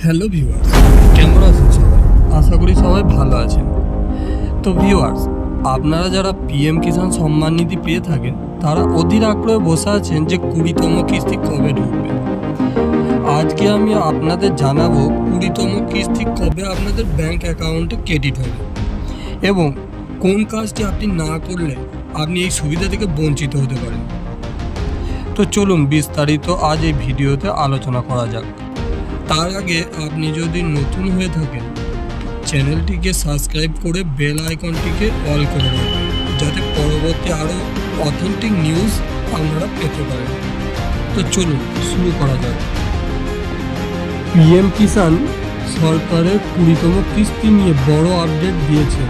Hello viewers, কেমন আছেন সবাই? আশা করি সবাই ভালো আছেন। তো ভিউয়ার্স, আপনারা যারা পিএম কিষাণ সম্মান নিধি পেয়ে থাকেন তারা অধীর আগ্রহে বসে আছেন যে 20তম কিস্তি কবে ঢুকবে। আজকে আমি আপনাদের জানাবো 20তম কিস্তি কবে আপনাদের ব্যাংক অ্যাকাউন্টে ক্রেডিট হবে এবং কোন কাজটি আপনি না করলে আপনি এই সুবিধা থেকে বঞ্চিত হতে পারেন। তো চলুন বিস্তারিত আজ এই ভিডিওতে আলোচনা করা যাক। তার আগে আপনি যদি নতুন হয়ে থাকেন চ্যানেলটিকে সাবস্ক্রাইব করে বেল আইকনটিকে অল করে রাখবেন, যাতে পরবর্তী আরও অথেন্টিক নিউজ আপনারা পেতে পারেন। তো চলুন শুরু করা যাক। পিএম কিষাণ সরকারের 20তম কিস্তি নিয়ে বড় আপডেট দিয়েছে।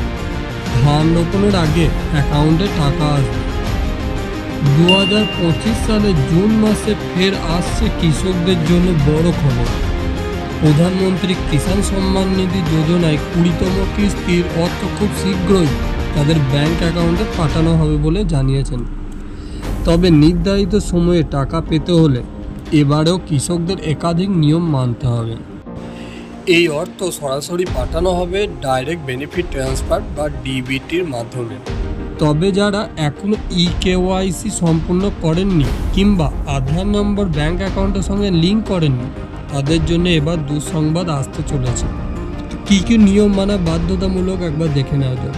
ধান রোপণের আগে অ্যাকাউন্টে টাকা আসবে। 2025 সালে জুন মাসে ফের আসছে কৃষকদের জন্য বড় খবর। প্রধানমন্ত্রী কিষাণ সম্মান নিধি যোজনায় 20তম কিস্তির অর্থ খুব শীঘ্রই তাদের ব্যাংক অ্যাকাউন্টে পাঠানো হবে বলে জানিয়েছেন। তবে নির্ধারিত সময়ে টাকা পেতে হলে এবারেও কৃষকদের একাধিক নিয়ম মানতে হবে। এই অর্থ সরাসরি পাঠানো হবে ডাইরেক্ট বেনিফিট ট্রান্সফার বা ডিবিটির মাধ্যমে। তবে যারা এখনও ইকেওয়াইসি সম্পূর্ণ করেননি কিংবা আধার নম্বর ব্যাংক অ্যাকাউন্টের সঙ্গে লিঙ্ক করেননি তাদের জন্য এবার দুঃসংবাদ আসতে চলেছে। কী কী নিয়ম মানা বাধ্যতামূলক একবার দেখে নেওয়া যাক।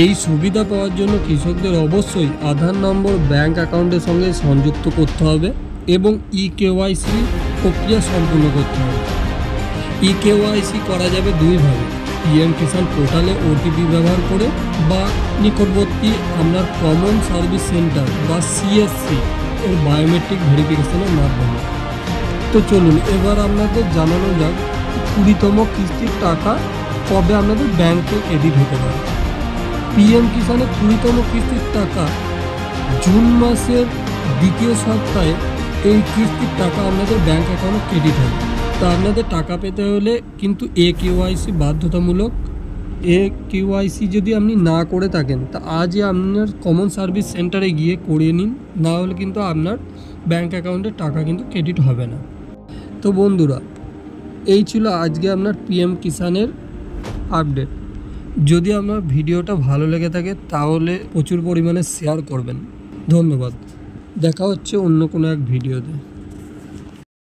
এই সুবিধা পাওয়ার জন্য কৃষকদের অবশ্যই আধার নম্বর ব্যাংক অ্যাকাউন্টের সঙ্গে সংযুক্ত করতে হবে এবং ইকেওয়াইসি প্রক্রিয়া সম্পূর্ণ করতে হবে। ইকেওয়াইসি করা যাবে দুইভাবে, পিএম কিষাণ পোর্টালে ওটিপি ব্যবহার করে বা নিকটবর্তী আপনার কমন সার্ভিস সেন্টার বা সিএসসি এর বায়োমেট্রিক ভেরিফিকেশনের মাধ্যমে। তো চলুন এবার আপনাদের জানানো যাক 20তম কিস্তির টাকা কবে আপনাদের ব্যাংকে ক্রেডিট হতে পারে। পিএম কিষাণের 20তম কিস্তির টাকা জুন মাসের দ্বিতীয় সপ্তাহে এই কিস্তির টাকা আপনাদের ব্যাংক অ্যাকাউন্টে ক্রেডিট হবে। তা আপনাদের টাকা পেতে হলে কিন্তু কেওয়াইসি বাধ্যতামূলক। কেওয়াইসি যদি আপনি না করে থাকেন তা আজই আপনার কমন সার্ভিস সেন্টারে গিয়ে করিয়ে নিন, না হলে কিন্তু আপনার ব্যাংক অ্যাকাউন্টে টাকা কিন্তু ক্রেডিট হবে না। তো বন্ধুরা, এই ছিল আজকে আপনার পিএম কিষাণের আপডেট। যদি আপনার ভিডিওটা ভালো লেগে থাকে তাহলে প্রচুর পরিমাণে শেয়ার করবেন। ধন্যবাদ। দেখা হচ্ছে অন্য কোনো এক ভিডিওতে।